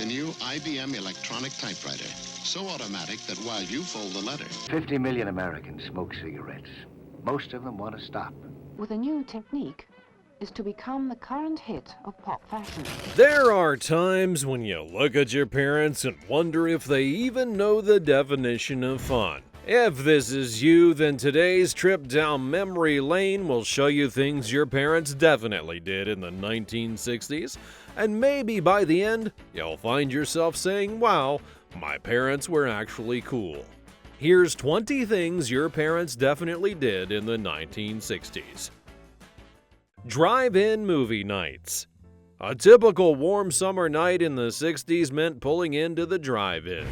the new IBM electronic typewriter. So automatic that while you fold the letter... 50 million Americans smoke cigarettes. Most of them want to stop. With a new technique, is to become the current hit of pop fashion. There are times when you look at your parents and wonder if they even know the definition of fun. If this is you, then today's trip down memory lane will show you things your parents definitely did in the 1960s, and maybe by the end, you'll find yourself saying, wow, my parents were actually cool. Here's 20 things your parents definitely did in the 1960s. Drive-in movie nights. A typical warm summer night in the 60s meant pulling into the drive-in.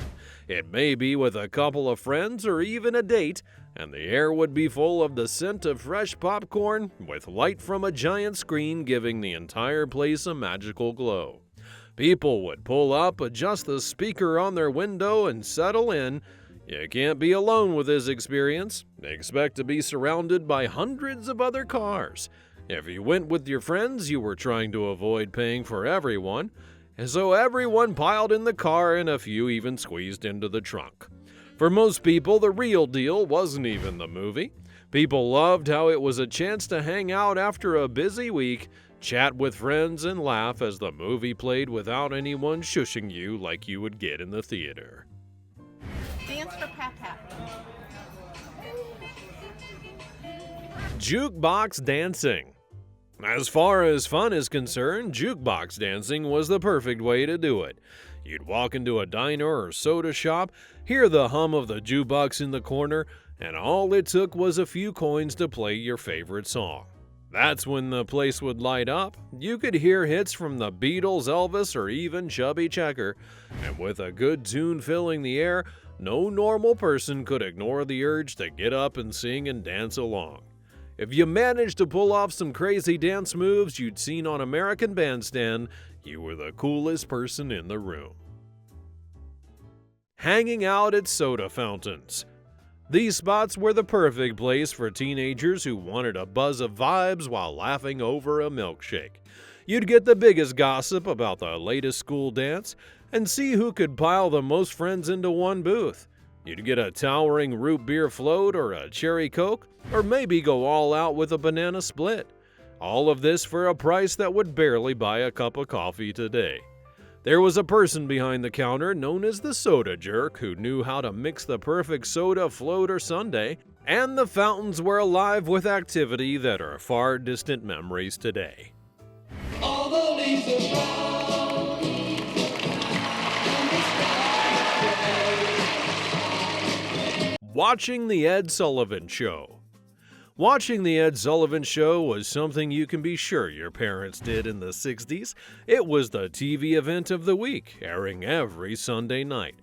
It may be with a couple of friends or even a date, and the air would be full of the scent of fresh popcorn, with light from a giant screen giving the entire place a magical glow. People would pull up, adjust the speaker on their window, and settle in. You can't be alone with this experience. Expect to be surrounded by hundreds of other cars. If you went with your friends, you were trying to avoid paying for everyone, and so everyone piled in the car and a few even squeezed into the trunk. For most people, the real deal wasn't even the movie. People loved how it was a chance to hang out after a busy week, chat with friends, and laugh as the movie played without anyone shushing you like you would get in the theater. Dance for Pat. Jukebox dancing. As far as fun is concerned, jukebox dancing was the perfect way to do it. You'd walk into a diner or soda shop, hear the hum of the jukebox in the corner, and all it took was a few coins to play your favorite song. That's when the place would light up. You could hear hits from the Beatles, Elvis, or even Chubby Checker, and with a good tune filling the air, no normal person could ignore the urge to get up and sing and dance along. If you managed to pull off some crazy dance moves you'd seen on American Bandstand, you were the coolest person in the room. Hanging out at soda fountains. These spots were the perfect place for teenagers who wanted a buzz of vibes while laughing over a milkshake. You'd get the biggest gossip about the latest school dance and see who could pile the most friends into one booth. You'd get a towering root beer float or a cherry coke, or maybe go all out with a banana split. All of this for a price that would barely buy a cup of coffee today. There was a person behind the counter known as the soda jerk who knew how to mix the perfect soda, float, or sundae, and the fountains were alive with activity that are far distant memories today. All the leaves are brown. Watching the Ed Sullivan Show. Watching the Ed Sullivan Show was something you can be sure your parents did in the 60s. It was the TV event of the week, airing every Sunday night.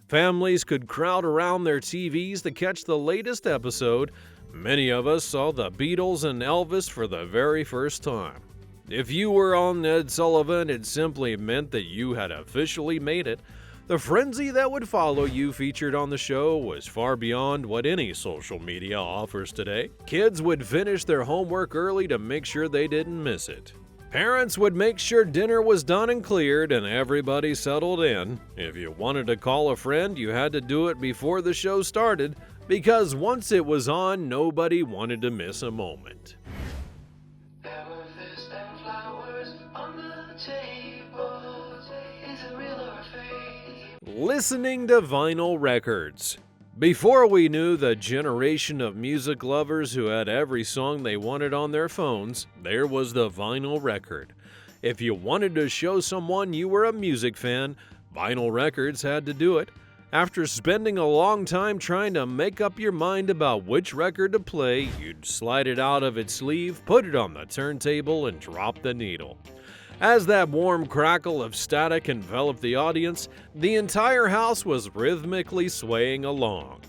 Families could crowd around their TVs to catch the latest episode. Many of us saw the Beatles and Elvis for the very first time. If you were on Ed Sullivan, it simply meant that you had officially made it. The frenzy that would follow you featured on the show was far beyond what any social media offers today. Kids would finish their homework early to make sure they didn't miss it. Parents would make sure dinner was done and cleared and everybody settled in. If you wanted to call a friend, you had to do it before the show started, because once it was on, nobody wanted to miss a moment. There were fish and flowers on the table. Is it real or a fake? Listening to vinyl records. Before we knew the generation of music lovers who had every song they wanted on their phones, there was the vinyl record. If you wanted to show someone you were a music fan, vinyl records had to do it. After spending a long time trying to make up your mind about which record to play, you'd slide it out of its sleeve, put it on the turntable, and drop the needle. As that warm crackle of static enveloped the audience, the entire house was rhythmically swaying along.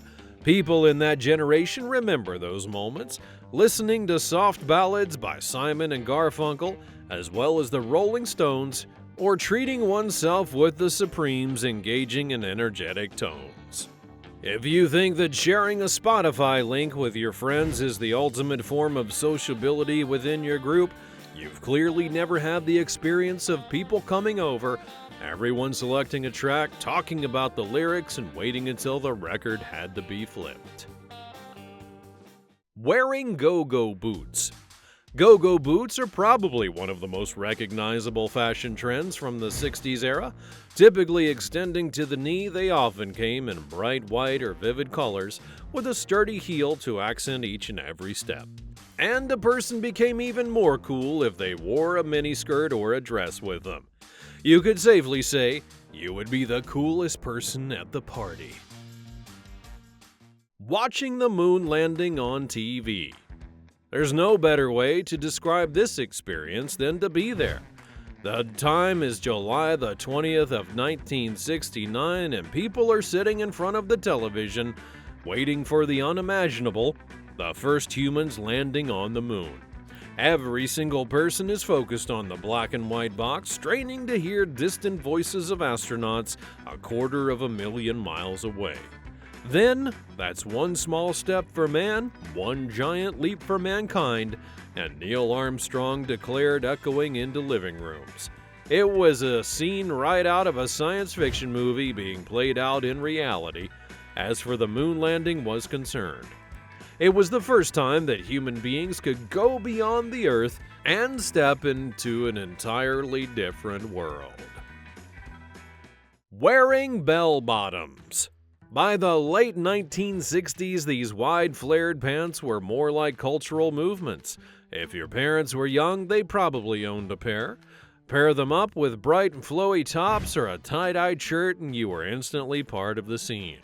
People in that generation remember those moments, listening to soft ballads by Simon and Garfunkel, as well as the Rolling Stones, or treating oneself with the Supremes' engaging and energetic tones. If you think that sharing a Spotify link with your friends is the ultimate form of sociability within your group, You've clearly never had the experience of people coming over, everyone selecting a track, talking about the lyrics, and waiting until the record had to be flipped. Wearing go-go boots. Go-go boots are probably one of the most recognizable fashion trends from the 60s era. Typically extending to the knee, they often came in bright white or vivid colors, with a sturdy heel to accent each and every step. And a person became even more cool if they wore a miniskirt or a dress with them. You could safely say you would be the coolest person at the party. Watching the moon landing on TV. There's no better way to describe this experience than to be there. The time is July the 20th of 1969, and people are sitting in front of the television waiting for the unimaginable, the first humans landing on the moon. Every single person is focused on the black and white box, straining to hear distant voices of astronauts 250,000 miles away. Then, that's one small step for man, one giant leap for mankind, and Neil Armstrong declared, echoing into living rooms. It was a scene right out of a science fiction movie being played out in reality, as for the moon landing was concerned. It was the first time that human beings could go beyond the Earth and step into an entirely different world. Wearing bell-bottoms. By the late 1960s, these wide-flared pants were more like cultural movements. If your parents were young, they probably owned a pair. Pair them up with bright and flowy tops or a tie-dyed shirt and you were instantly part of the scene.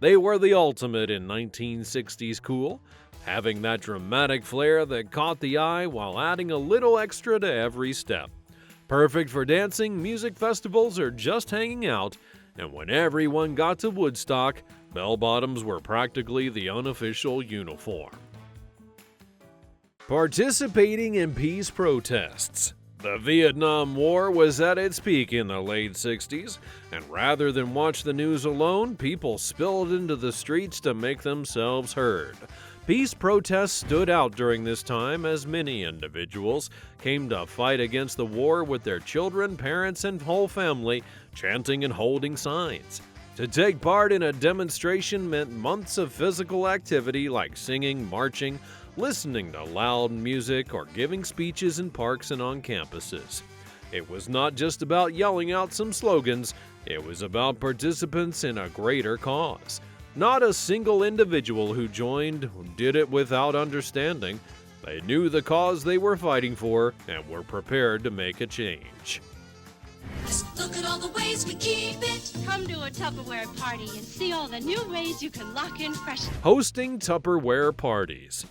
They were the ultimate in 1960s cool, having that dramatic flair that caught the eye while adding a little extra to every step. Perfect for dancing, music festivals, or just hanging out. And when everyone got to Woodstock, bell-bottoms were practically the unofficial uniform. Participating in peace protests. The Vietnam War was at its peak in the late 60s, and rather than watch the news alone, people spilled into the streets to make themselves heard. Peace protests stood out during this time as many individuals came to fight against the war with their children, parents, and whole family chanting and holding signs. To take part in a demonstration meant months of physical activity like singing, marching, listening to loud music, or giving speeches in parks and on campuses. It was not just about yelling out some slogans, it was about participants in a greater cause. Not a single individual who joined did it without understanding. They knew the cause they were fighting for and were prepared to make a change. Just look at all the ways we keep it. Come to a Tupperware party and see all the new ways you can lock in fresh. Hosting Tupperware parties.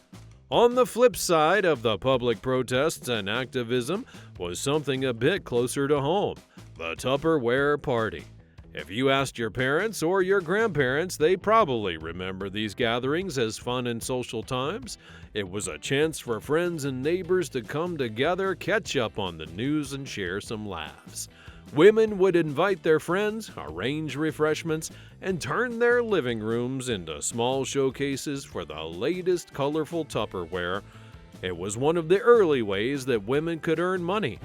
On the flip side of the public protests and activism was something a bit closer to home, the Tupperware party. If you asked your parents or your grandparents, they probably remember these gatherings as fun and social times. It was a chance for friends and neighbors to come together, catch up on the news, and share some laughs. Women would invite their friends, arrange refreshments, and turn their living rooms into small showcases for the latest colorful Tupperware. It was one of the early ways that women could earn money.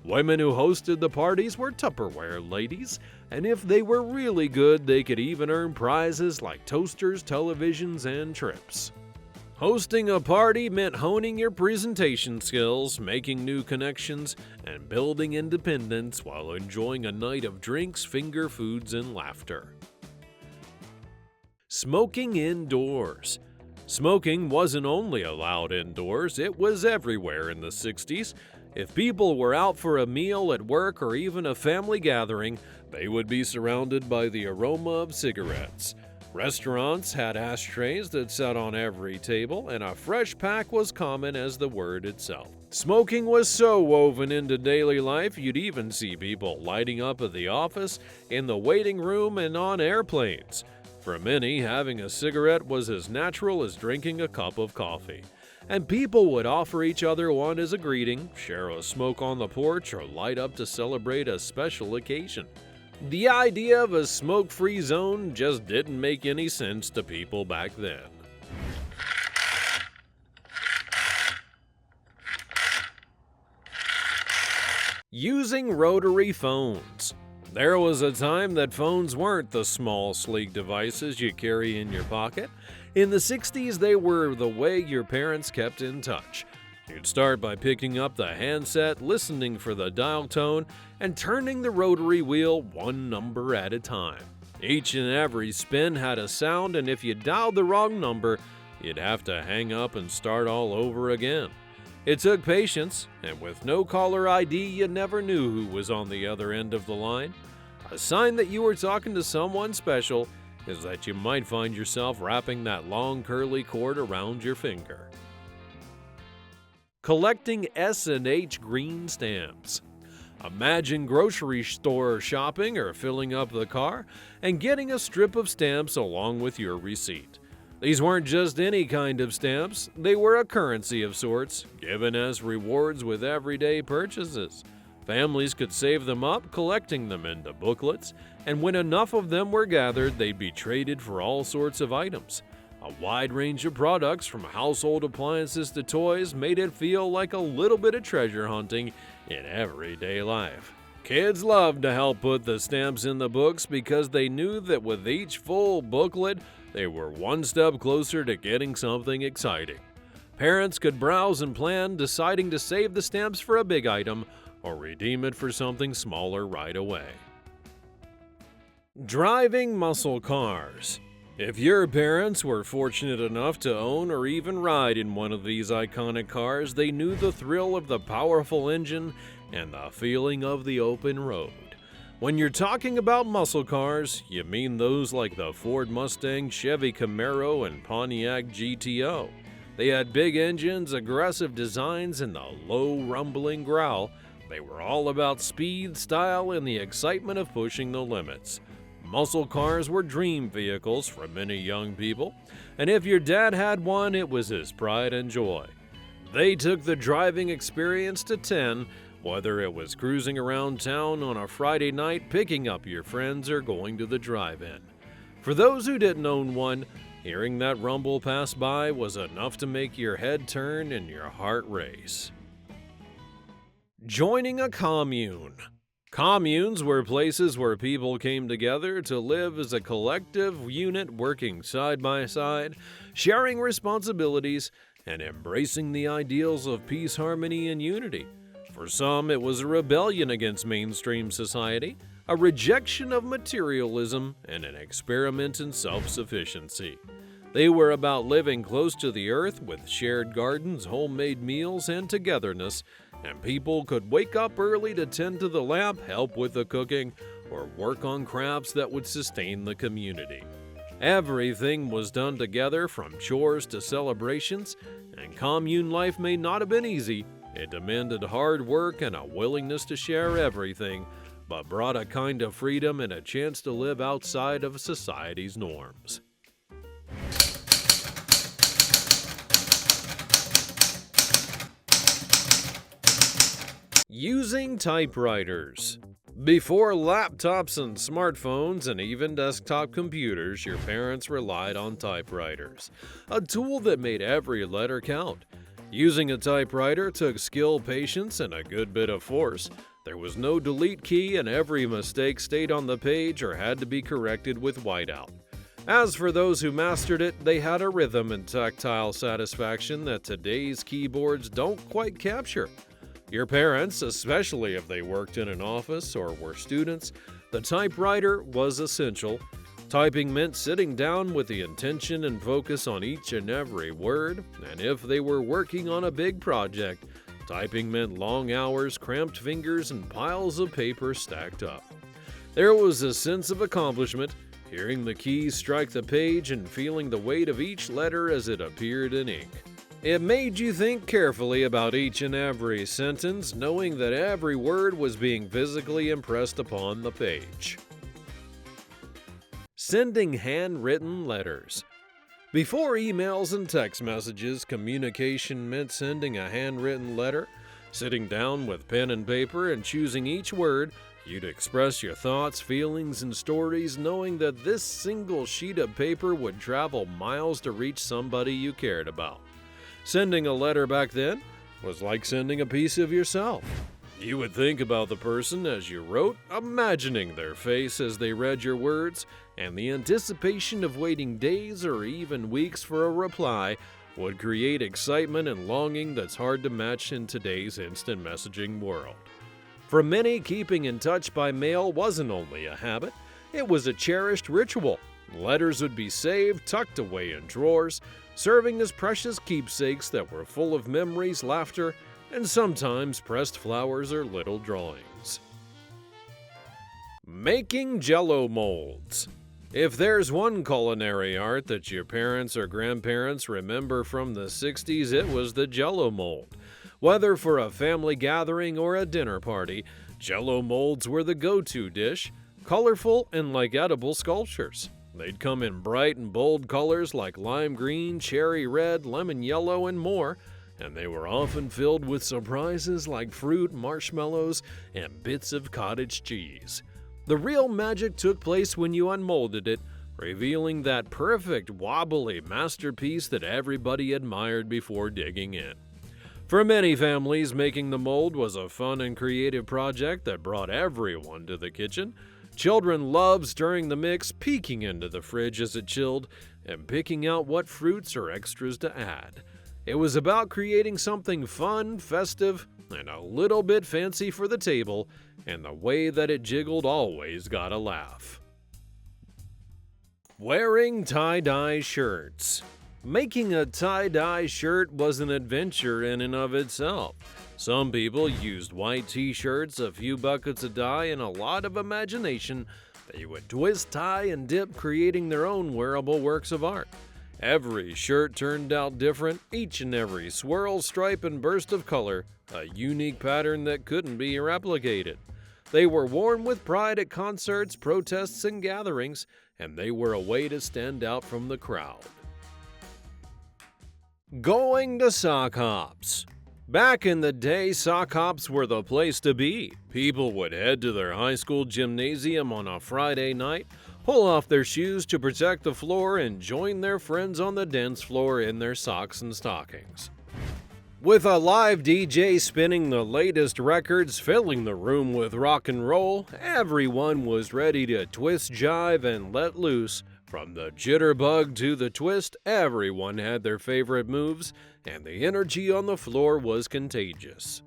Women who hosted the parties were Tupperware ladies, and if they were really good, they could even earn prizes like toasters, televisions, and trips. Hosting a party meant honing your presentation skills, making new connections, and building independence while enjoying a night of drinks, finger foods, and laughter. Smoking indoors. Smoking wasn't only allowed indoors, it was everywhere in the 60s. If people were out for a meal at work or even a family gathering, they would be surrounded by the aroma of cigarettes. Restaurants had ashtrays that sat on every table, and a fresh pack was common as the word itself. Smoking was so woven into daily life, you'd even see people lighting up at the office, in the waiting room, and on airplanes. For many, having a cigarette was as natural as drinking a cup of coffee. And people would offer each other one as a greeting, share a smoke on the porch, or light up to celebrate a special occasion. The idea of a smoke-free zone just didn't make any sense to people back then. Using rotary phones. There was a time that phones weren't the small, sleek devices you carry in your pocket. In the 60s, they were the way your parents kept in touch. You'd start by picking up the handset, listening for the dial tone, and turning the rotary wheel one number at a time. Each and every spin had a sound, and if you dialed the wrong number, you'd have to hang up and start all over again. It took patience, and with no caller ID, you never knew who was on the other end of the line. A sign that you were talking to someone special is that you might find yourself wrapping that long curly cord around your finger. Collecting S&H green stamps. Imagine grocery store shopping or filling up the car and getting a strip of stamps along with your receipt. These weren't just any kind of stamps, they were a currency of sorts, given as rewards with everyday purchases. Families could save them up, collecting them into booklets, and when enough of them were gathered, they'd be traded for all sorts of items. A wide range of products, from household appliances to toys, made it feel like a little bit of treasure hunting in everyday life. Kids loved to help put the stamps in the books because they knew that with each full booklet, they were one step closer to getting something exciting. Parents could browse and plan, deciding to save the stamps for a big item or redeem it for something smaller right away. Driving muscle cars. If your parents were fortunate enough to own or even ride in one of these iconic cars, they knew the thrill of the powerful engine and the feeling of the open road. When you're talking about muscle cars, you mean those like the Ford Mustang, Chevy Camaro, and Pontiac GTO. They had big engines, aggressive designs, and the low rumbling growl. They were all about speed, style, and the excitement of pushing the limits. Muscle cars were dream vehicles for many young people, and if your dad had one, it was his pride and joy. They took the driving experience to 10, whether it was cruising around town on a Friday night, picking up your friends, or going to the drive-in. For those who didn't own one, hearing that rumble pass by was enough to make your head turn and your heart race. Joining a commune. Communes were places where people came together to live as a collective unit, working side by side, sharing responsibilities, and embracing the ideals of peace, harmony, and unity. For some, it was a rebellion against mainstream society, a rejection of materialism, and an experiment in self-sufficiency. They were about living close to the earth with shared gardens, homemade meals, and togetherness, and people could wake up early to tend to the lamp, help with the cooking, or work on crafts that would sustain the community. Everything was done together, from chores to celebrations, and commune life may not have been easy. It demanded hard work and a willingness to share everything, but brought a kind of freedom and a chance to live outside of society's norms. Using typewriters. Before laptops and smartphones and even desktop computers, your parents relied on typewriters, a tool that made every letter count. Using a typewriter took skill, patience, and a good bit of force. There was no delete key, and every mistake stayed on the page or had to be corrected with whiteout. As for those who mastered it, they had a rhythm and tactile satisfaction that today's keyboards don't quite capture. Your parents, especially if they worked in an office or were students, the typewriter was essential. Typing meant sitting down with the intention and focus on each and every word, and if they were working on a big project, typing meant long hours, cramped fingers, and piles of paper stacked up. There was a sense of accomplishment, hearing the keys strike the page and feeling the weight of each letter as it appeared in ink. It made you think carefully about each and every sentence, knowing that every word was being physically impressed upon the page. Sending handwritten letters. Before emails and text messages, communication meant sending a handwritten letter. Sitting down with pen and paper and choosing each word, you'd express your thoughts, feelings, and stories, knowing that this single sheet of paper would travel miles to reach somebody you cared about. Sending a letter back then was like sending a piece of yourself. You would think about the person as you wrote, imagining their face as they read your words, and the anticipation of waiting days or even weeks for a reply would create excitement and longing that's hard to match in today's instant messaging world. For many, keeping in touch by mail wasn't only a habit, it was a cherished ritual. Letters would be saved, tucked away in drawers, serving as precious keepsakes that were full of memories, laughter, and sometimes pressed flowers or little drawings. Making Jell-O molds. If there's one culinary art that your parents or grandparents remember from the 60s, it was the Jell-O mold. Whether for a family gathering or a dinner party, Jell-O molds were the go-to dish, colorful and like edible sculptures. They'd come in bright and bold colors like lime green, cherry red, lemon yellow, and more, and they were often filled with surprises like fruit, marshmallows, and bits of cottage cheese. The real magic took place when you unmolded it, revealing that perfect, wobbly masterpiece that everybody admired before digging in. For many families, making the mold was a fun and creative project that brought everyone to the kitchen. Children loved stirring the mix, peeking into the fridge as it chilled, and picking out what fruits or extras to add. It was about creating something fun, festive, and a little bit fancy for the table, and the way that it jiggled always got a laugh. Wearing tie-dye shirts. Making a tie-dye shirt was an adventure in and of itself. Some people used white t-shirts, a few buckets of dye, and a lot of imagination. They would twist, tie, and dip, creating their own wearable works of art. Every shirt turned out different, each and every swirl, stripe, and burst of color, a unique pattern that couldn't be replicated. They were worn with pride at concerts, protests, and gatherings, and they were a way to stand out from the crowd. Going to sock hops. Back in the day, sock hops were the place to be. People would head to their high school gymnasium on a Friday night, pull off their shoes to protect the floor, and join their friends on the dance floor in their socks and stockings. With a live DJ spinning the latest records, filling the room with rock and roll, everyone was ready to twist, jive, and let loose. From the jitterbug to the twist, everyone had their favorite moves, and the energy on the floor was contagious.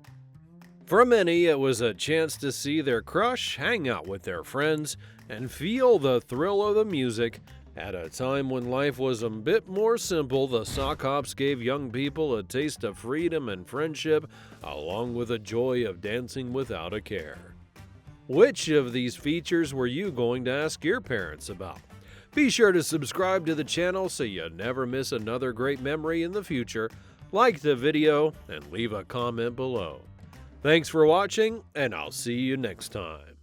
For many, it was a chance to see their crush, hang out with their friends, and feel the thrill of the music. At a time when life was a bit more simple, the sock hops gave young people a taste of freedom and friendship, along with the joy of dancing without a care. Which of these features were you going to ask your parents about? Be sure to subscribe to the channel so you never miss another great memory in the future. Like the video and leave a comment below. Thanks for watching, and I'll see you next time.